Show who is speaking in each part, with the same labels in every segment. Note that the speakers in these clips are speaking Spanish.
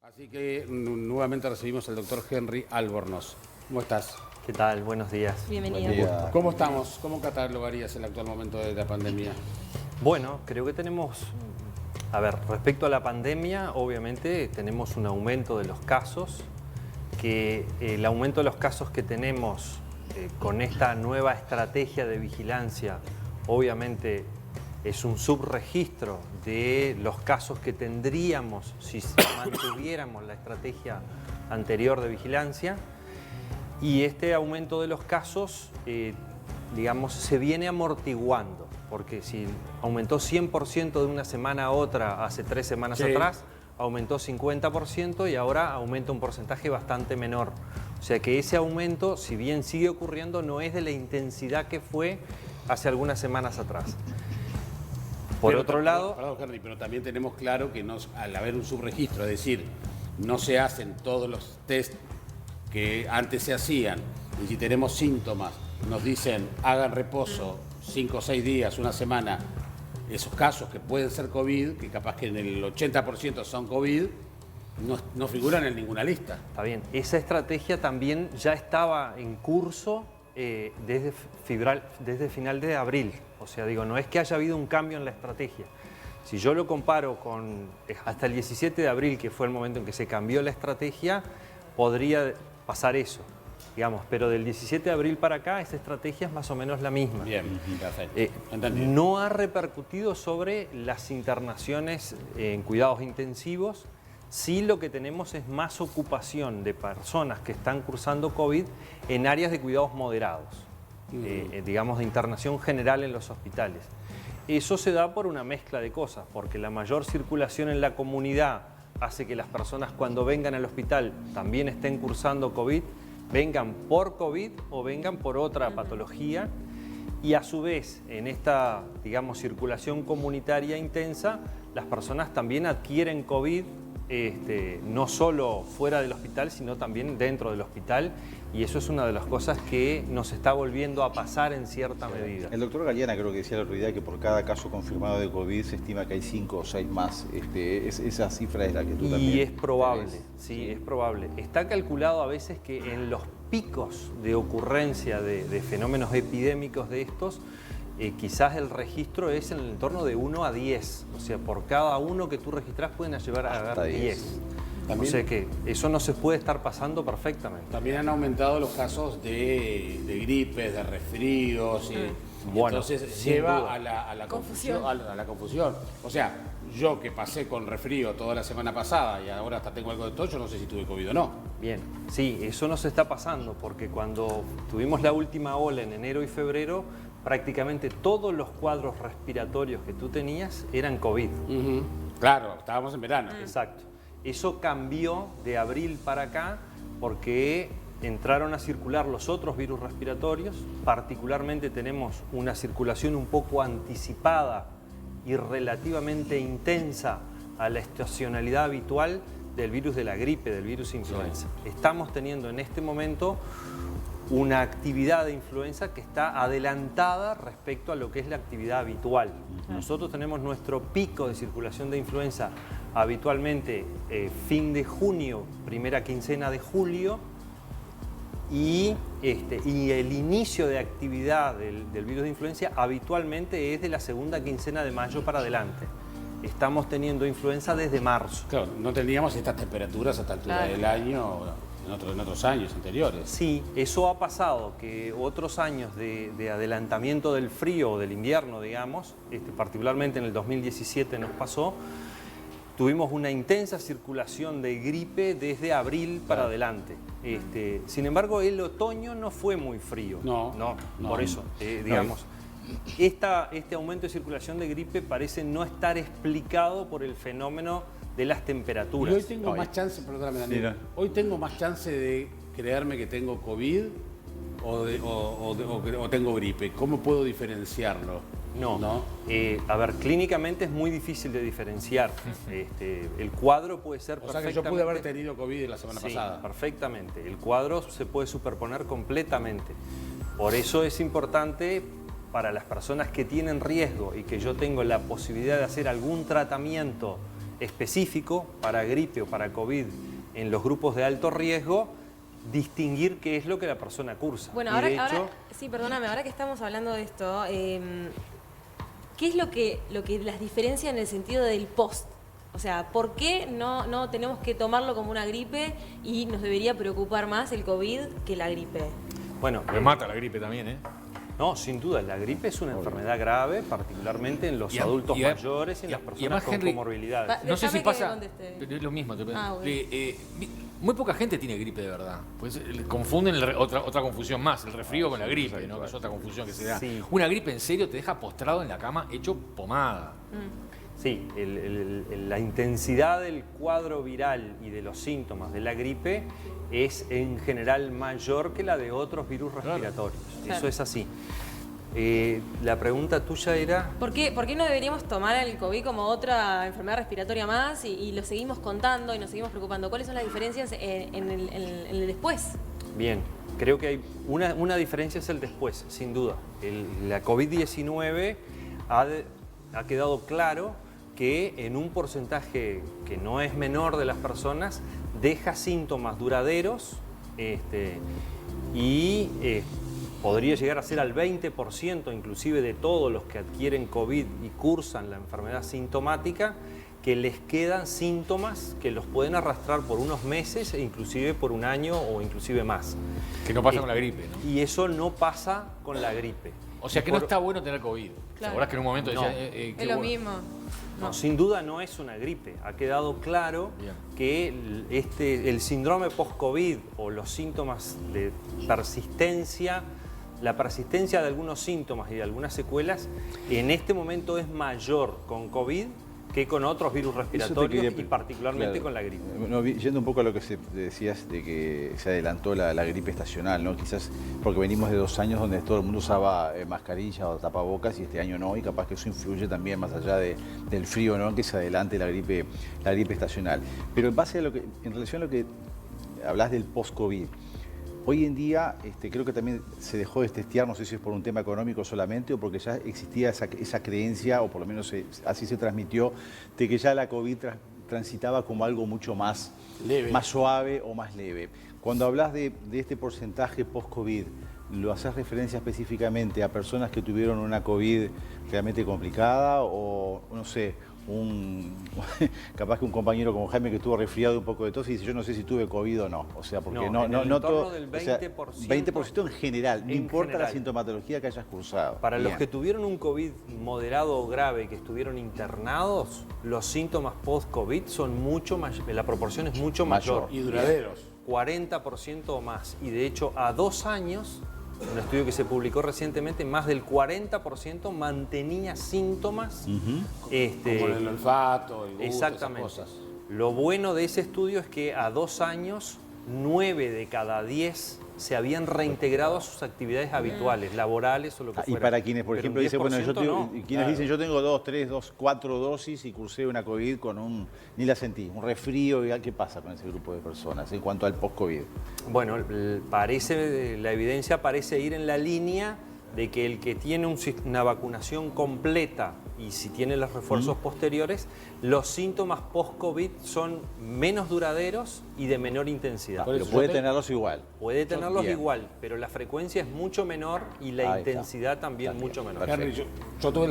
Speaker 1: Así que nuevamente recibimos al doctor Henry Albornoz. ¿Cómo estás?
Speaker 2: ¿Qué tal? Buenos días.
Speaker 3: Bienvenido.
Speaker 1: ¿Cómo estamos? ¿Cómo catalogarías el actual momento de la pandemia?
Speaker 2: Bueno, creo que tenemos, respecto a la pandemia, obviamente tenemos un aumento de los casos, que el aumento de los casos que tenemos con esta nueva estrategia de vigilancia, obviamente es un subregistro de los casos que tendríamos si mantuviéramos la estrategia anterior de vigilancia. Y este aumento de los casos, se viene amortiguando, porque si aumentó 100% de una semana a otra hace 3 semanas atrás, aumentó 50% y ahora aumenta un porcentaje bastante menor. O sea que ese aumento, si bien sigue ocurriendo, no es de la intensidad que fue hace algunas semanas atrás. Por otro lado...
Speaker 1: Perdón, Henry, pero también tenemos claro que al haber un subregistro, es decir, no se hacen todos los test que antes se hacían, y si tenemos síntomas, nos dicen hagan reposo 5 o 6 días, una semana, esos casos que pueden ser COVID, que capaz que en el 80% son COVID, no figuran en ninguna lista.
Speaker 2: Está bien, esa estrategia también ya estaba en curso desde final de abril. O sea, no es que haya habido un cambio en la estrategia. Si yo lo comparo con hasta el 17 de abril, que fue el momento en que se cambió la estrategia, podría pasar eso, pero del 17 de abril para acá, esta estrategia es más o menos la misma.
Speaker 1: Bien, perfecto.
Speaker 2: No ha repercutido sobre las internaciones en cuidados intensivos. Sí, lo que tenemos es más ocupación de personas que están cursando COVID en áreas de cuidados moderados, de internación general en los hospitales. Eso se da por una mezcla de cosas, porque la mayor circulación en la comunidad hace que las personas cuando vengan al hospital también estén cursando COVID, vengan por COVID o vengan por otra patología, y a su vez en esta, circulación comunitaria intensa, las personas también adquieren COVID, no solo fuera del hospital, sino también dentro del hospital, y eso es una de las cosas que nos está volviendo a pasar en cierta medida.
Speaker 4: El doctor Galeana creo que decía la otro día que por cada caso confirmado de COVID se estima que hay 5 o 6 más. Esa cifra es la que tú también...
Speaker 2: Y es probable, sí, es probable. Está calculado a veces que en los picos de ocurrencia de fenómenos epidémicos de estos, quizás el registro es en el entorno de 1 a 10. O sea, por cada uno que tú registras pueden llevar a haber 10. O sea que eso no se puede estar pasando perfectamente.
Speaker 1: También han aumentado los casos de gripes, de resfríos. Entonces lleva a la confusión. O sea, yo que pasé con resfrío toda la semana pasada y ahora hasta tengo algo de tos, yo no sé si tuve COVID o no.
Speaker 2: Bien, sí, eso nos está pasando porque cuando tuvimos la última ola en enero y febrero, prácticamente todos los cuadros respiratorios que tú tenías eran COVID.
Speaker 1: Claro, estábamos en verano.
Speaker 2: Exacto. Eso cambió de abril para acá porque entraron a circular los otros virus respiratorios. Particularmente tenemos una circulación un poco anticipada y relativamente intensa a la estacionalidad habitual del virus de la gripe, del virus influenza. Estamos teniendo en este momento una actividad de influenza que está adelantada respecto a lo que es la actividad habitual. Nosotros tenemos nuestro pico de circulación de influenza habitualmente fin de junio, primera quincena de julio, y el inicio de actividad del virus de influenza habitualmente es de la segunda quincena de mayo para adelante. Estamos teniendo influenza desde marzo.
Speaker 1: Claro, no teníamos estas temperaturas a esta altura del año en otros años anteriores.
Speaker 2: Sí, eso ha pasado, que otros años de adelantamiento del frío o del invierno, particularmente en el 2017 nos pasó, tuvimos una intensa circulación de gripe desde abril para adelante. Sin embargo, el otoño no fue muy frío. No. Por eso, este aumento de circulación de gripe parece no estar explicado por el fenómeno de las temperaturas.
Speaker 1: Y hoy tengo más chance, perdóname Daniel, hoy tengo más chance de creerme que tengo COVID o tengo gripe. ¿Cómo puedo diferenciarlo?
Speaker 2: No. Clínicamente es muy difícil de diferenciar. El cuadro puede ser perfectamente...
Speaker 1: O sea que yo pude haber tenido COVID la semana pasada.
Speaker 2: Sí, perfectamente. El cuadro se puede superponer completamente. Por eso es importante para las personas que tienen riesgo y que yo tengo la posibilidad de hacer algún tratamiento específico para gripe o para COVID en los grupos de alto riesgo, distinguir qué es lo que la persona cursa.
Speaker 3: Bueno,
Speaker 2: Y
Speaker 3: ahora,
Speaker 2: de hecho,
Speaker 3: ahora, sí, perdóname, ahora que estamos hablando de esto, ¿qué es lo que las diferencia en el sentido del post? O sea, ¿por qué no tenemos que tomarlo como una gripe y nos debería preocupar más el COVID que la gripe?
Speaker 2: bueno,
Speaker 5: Porque mata la gripe también, ¿eh?
Speaker 2: no, sin duda, la gripe es una enfermedad grave, particularmente en los
Speaker 5: Y
Speaker 2: adultos
Speaker 5: y
Speaker 2: mayores y en las
Speaker 5: además,
Speaker 2: personas con
Speaker 5: Henry,
Speaker 2: comorbilidades.
Speaker 5: No sé
Speaker 3: Déjame
Speaker 5: si
Speaker 3: que
Speaker 5: pasa.
Speaker 3: conteste.
Speaker 5: Es lo mismo.
Speaker 3: Ah, bueno.
Speaker 5: Muy poca gente tiene gripe de verdad. Pues confunden otra confusión más, el resfrío con la gripe, ¿no? Que es otra confusión que se da.
Speaker 2: Sí.
Speaker 5: Una gripe en serio te deja postrado en la cama hecho pomada.
Speaker 2: Sí, la intensidad del cuadro viral y de los síntomas de la gripe es en general mayor que la de otros virus respiratorios.
Speaker 3: Claro.
Speaker 2: Eso es así. La pregunta tuya era...
Speaker 3: ¿Por qué no deberíamos tomar el COVID como otra enfermedad respiratoria más y lo seguimos contando y nos seguimos preocupando? ¿Cuáles son las diferencias en el después?
Speaker 2: Bien, creo que hay una diferencia es el después, sin duda. La COVID-19 ha quedado claro que en un porcentaje que no es menor de las personas deja síntomas duraderos y podría llegar a ser al 20% inclusive de todos los que adquieren COVID y cursan la enfermedad sintomática, que les quedan síntomas que los pueden arrastrar por unos meses e inclusive por un año o inclusive más.
Speaker 5: Que no pasa con la gripe, ¿no?
Speaker 2: Y eso no pasa con la gripe.
Speaker 5: O sea que no está bueno tener COVID. ¿Te
Speaker 3: Claro.
Speaker 5: acordás que en un momento
Speaker 2: No.
Speaker 5: decía,
Speaker 3: Es
Speaker 5: qué
Speaker 3: lo
Speaker 5: bueno?
Speaker 3: mismo.
Speaker 2: No, sin duda no es una gripe. Ha quedado claro
Speaker 5: Bien.
Speaker 2: que el síndrome post-COVID o los síntomas de persistencia, la persistencia de algunos síntomas y de algunas secuelas, en este momento es mayor con COVID que con otros virus respiratorios y particularmente
Speaker 4: claro,
Speaker 2: con la gripe.
Speaker 4: No, yendo un poco a lo que decías de que se adelantó la gripe estacional, ¿no? Quizás porque venimos de 2 años donde todo el mundo usaba mascarilla o tapabocas y este año no, y capaz que eso influye también más allá del frío, ¿no? Que se adelante la gripe estacional. Pero en base a en relación a lo que hablas del post-COVID, hoy en día creo que también se dejó de testear, no sé si es por un tema económico solamente o porque ya existía esa creencia, o por lo menos así se transmitió, de que ya la COVID transitaba como algo mucho más
Speaker 1: Leve.
Speaker 4: más suave o más leve. Cuando hablas de este porcentaje post-COVID, ¿lo haces referencia específicamente a personas que tuvieron una COVID realmente complicada o, no sé, capaz que un compañero como Jaime que estuvo resfriado un poco de tos y dice yo no sé si tuve COVID o no? O sea, porque
Speaker 2: No, en el entorno
Speaker 4: todo,
Speaker 2: del
Speaker 4: o sea,
Speaker 2: 20%,
Speaker 4: 20% en general, no
Speaker 2: en
Speaker 4: importa la
Speaker 2: general.
Speaker 4: sintomatología que hayas cursado.
Speaker 2: Para los
Speaker 4: Bien.
Speaker 2: que tuvieron un COVID moderado o grave, que estuvieron internados, los síntomas post-COVID son mucho más, la proporción es mucho
Speaker 4: Mayor.
Speaker 2: mayor.
Speaker 1: Y duraderos.
Speaker 2: 40% o más. Y de hecho, a 2 años, un estudio que se publicó recientemente, más del 40% mantenía síntomas.
Speaker 1: Como el olfato, el gusto,
Speaker 2: Exactamente.
Speaker 1: esas cosas.
Speaker 2: Lo bueno de ese estudio es que a 2 años, 9 de cada 10 se habían reintegrado a sus actividades habituales, laborales o lo que fuera.
Speaker 4: Y para quienes, por
Speaker 2: Pero
Speaker 4: ejemplo,
Speaker 2: un
Speaker 4: dicen, bueno,
Speaker 2: 10% no.
Speaker 4: quienes dicen yo tengo 2, 3, 4 dosis y cursé una COVID con ni la sentí, un resfrío, ¿qué pasa con ese grupo de personas en cuanto al post-COVID?
Speaker 2: Bueno, la evidencia parece ir en la línea de que el que tiene una vacunación completa y si tiene los refuerzos posteriores, los síntomas post-COVID son menos duraderos y de menor intensidad.
Speaker 1: Por
Speaker 4: Pero
Speaker 1: eso
Speaker 4: puede
Speaker 1: yo
Speaker 4: tenerlos igual.
Speaker 2: Puede tenerlos
Speaker 4: Bien.
Speaker 2: igual, pero la frecuencia es mucho menor y la
Speaker 4: Ahí está.
Speaker 2: intensidad también
Speaker 4: Está bien.
Speaker 2: mucho menor.
Speaker 4: Perfecto.
Speaker 1: Henry, yo tengo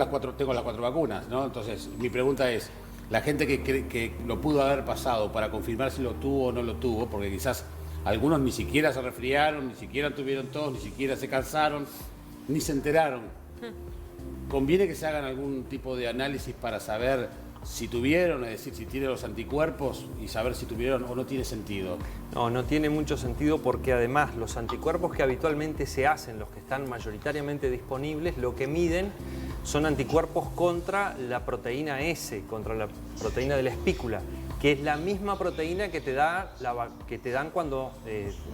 Speaker 1: las 4 vacunas, ¿no? Entonces, mi pregunta es, la gente que lo pudo haber pasado para confirmar si lo tuvo o no lo tuvo, porque quizás algunos ni siquiera se resfriaron, ni siquiera tuvieron tos, ni siquiera se cansaron, ni se enteraron. ¿Conviene que se hagan algún tipo de análisis para saber si tuvieron, es decir, si tienen los anticuerpos y saber si tuvieron o no tiene sentido?
Speaker 2: No, no tiene mucho sentido porque además los anticuerpos que habitualmente se hacen, los que están mayoritariamente disponibles, lo que miden son anticuerpos contra la proteína S, contra la proteína de la espícula, que es la misma proteína que te dan cuando,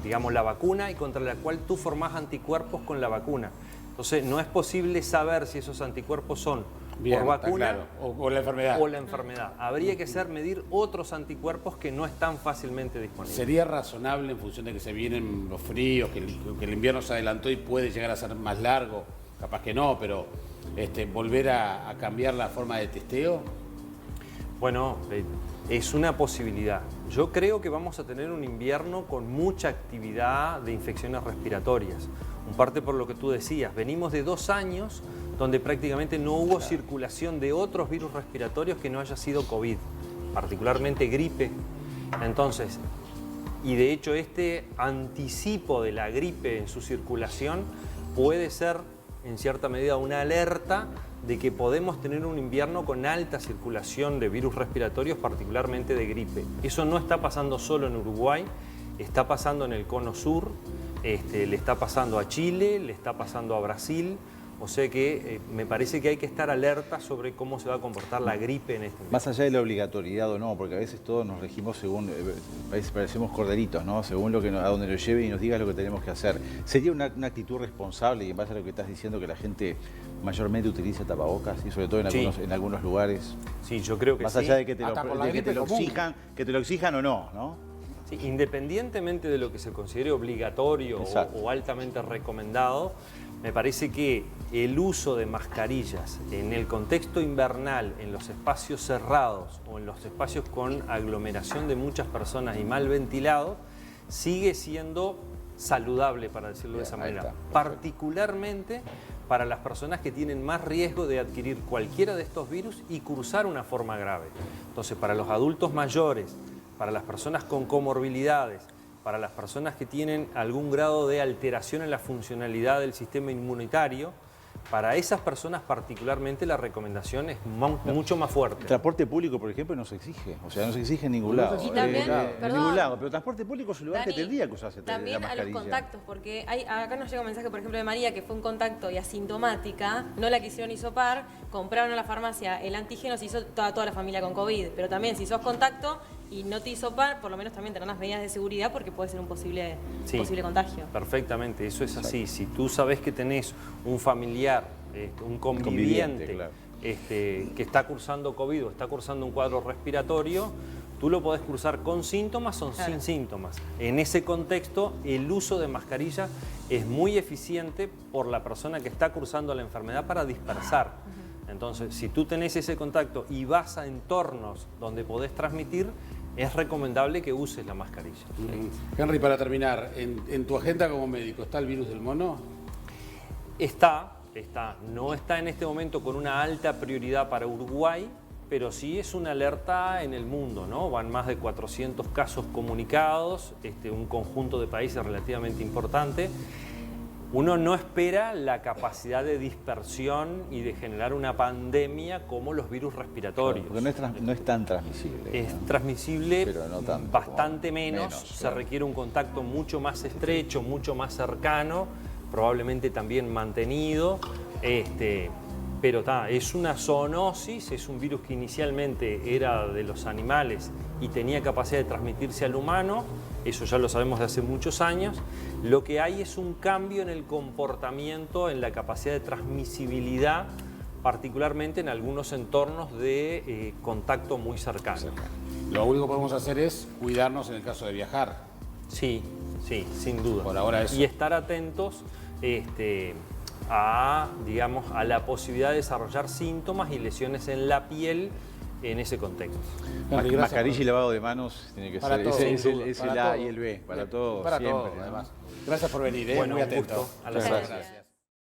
Speaker 2: digamos, la vacuna y contra la cual tú formás anticuerpos con la vacuna. Entonces, no es posible saber si esos anticuerpos son
Speaker 1: Bien,
Speaker 2: por
Speaker 1: está
Speaker 2: vacuna
Speaker 1: claro. O la enfermedad.
Speaker 2: o la enfermedad. Habría que medir otros anticuerpos que no están fácilmente disponibles.
Speaker 1: ¿Sería razonable en función de que se vienen los fríos, que el invierno se adelantó y puede llegar a ser más largo? Capaz que no, pero volver a cambiar la forma de testeo.
Speaker 2: Bueno, es una posibilidad. Yo creo que vamos a tener un invierno con mucha actividad de infecciones respiratorias. En parte por lo que tú decías, venimos de 2 años donde prácticamente no hubo circulación de otros virus respiratorios que no haya sido COVID, particularmente gripe. Entonces, y de hecho este anticipo de la gripe en su circulación puede ser en cierta medida una alerta de que podemos tener un invierno con alta circulación de virus respiratorios, particularmente de gripe. Eso no está pasando solo en Uruguay, está pasando en el Cono Sur, le está pasando a Chile, le está pasando a Brasil. O sea que me parece que hay que estar alerta sobre cómo se va a comportar la gripe en este momento.
Speaker 4: Más allá de la obligatoriedad o no, porque a veces todos nos regimos según, parecemos corderitos, ¿no? Según lo que a donde nos lleve y nos diga lo que tenemos que hacer. ¿Sería una actitud responsable y en base a lo que estás diciendo que la gente mayormente utilice tapabocas y sobre todo en algunos lugares?
Speaker 2: Sí, yo creo que
Speaker 4: más
Speaker 2: sí.
Speaker 4: Más allá de que te
Speaker 1: Hasta por la gripe
Speaker 4: lo
Speaker 1: común.
Speaker 4: que te lo exijan o no, ¿no?
Speaker 2: Sí, independientemente de lo que se considere obligatorio o altamente recomendado, me parece que el uso de mascarillas en el contexto invernal, en los espacios cerrados o en los espacios con aglomeración de muchas personas y mal ventilados, sigue siendo saludable, para decirlo de esa manera. Particularmente para las personas que tienen más riesgo de adquirir cualquiera de estos virus y cursar una forma grave. Entonces, para los adultos mayores, para las personas con comorbilidades, para las personas que tienen algún grado de alteración en la funcionalidad del sistema inmunitario, para esas personas particularmente la recomendación es mucho más fuerte.
Speaker 4: El transporte público, por ejemplo, no se exige. O sea, no se exige en ningún lado.
Speaker 3: Y también,
Speaker 4: en ningún lado. Pero transporte público es un lugar
Speaker 3: Dani,
Speaker 4: que tendría que usarse la
Speaker 3: también
Speaker 4: mascarilla.
Speaker 3: a los contactos, porque acá nos llega un mensaje, por ejemplo, de María, que fue un contacto y asintomática, no la quisieron hisopar, compraron a la farmacia el antígeno, se hizo toda la familia con COVID. Pero también, si sos contacto y no te hisopan, por lo menos también tener las medidas de seguridad porque puede ser un posible contagio.
Speaker 2: Perfectamente, eso es así. Si tú sabes que tenés un familiar, un conviviente
Speaker 4: claro.
Speaker 2: que está cursando COVID o está cursando un cuadro respiratorio, tú lo podés cursar con síntomas o sin síntomas. En ese contexto, el uso de mascarilla es muy eficiente por la persona que está cursando la enfermedad para dispersar. Entonces, si tú tenés ese contacto y vas a entornos donde podés transmitir, es recomendable que uses la mascarilla.
Speaker 1: Henry, para terminar, ¿en tu agenda como médico está el virus del mono?
Speaker 2: No está en este momento con una alta prioridad para Uruguay, pero sí es una alerta en el mundo, ¿no? Van más de 400 casos comunicados, un conjunto de países relativamente importante. Uno no espera la capacidad de dispersión y de generar una pandemia como los virus respiratorios.
Speaker 4: Porque no es tan transmisible.
Speaker 2: Es transmisible,
Speaker 4: pero no tanto,
Speaker 2: bastante menos. Se
Speaker 4: claro.
Speaker 2: requiere un contacto mucho más estrecho, mucho más cercano, probablemente también mantenido. Pero es una zoonosis, es un virus que inicialmente era de los animales y tenía capacidad de transmitirse al humano. Eso ya lo sabemos de hace muchos años. Lo que hay es un cambio en el comportamiento, en la capacidad de transmisibilidad, particularmente en algunos entornos de contacto muy cercano.
Speaker 1: Lo único que podemos hacer es cuidarnos en el caso de viajar.
Speaker 2: Sí, sin duda.
Speaker 1: Por ahora eso.
Speaker 2: Y estar atentos a la posibilidad de desarrollar síntomas y lesiones en la piel en ese contexto.
Speaker 4: Mascarilla y lavado de manos tiene que
Speaker 1: para
Speaker 4: ser.
Speaker 1: todos,
Speaker 4: Es
Speaker 1: sin duda,
Speaker 4: el
Speaker 1: para
Speaker 4: A
Speaker 1: todos.
Speaker 4: y el B, para todos
Speaker 1: Para
Speaker 4: siempre.
Speaker 1: todos,
Speaker 4: ¿no?
Speaker 1: además. Gracias por venir,
Speaker 2: Bueno,
Speaker 1: muy
Speaker 2: un
Speaker 1: atento.
Speaker 2: gusto. A la
Speaker 4: Muchas
Speaker 2: orden.
Speaker 4: gracias.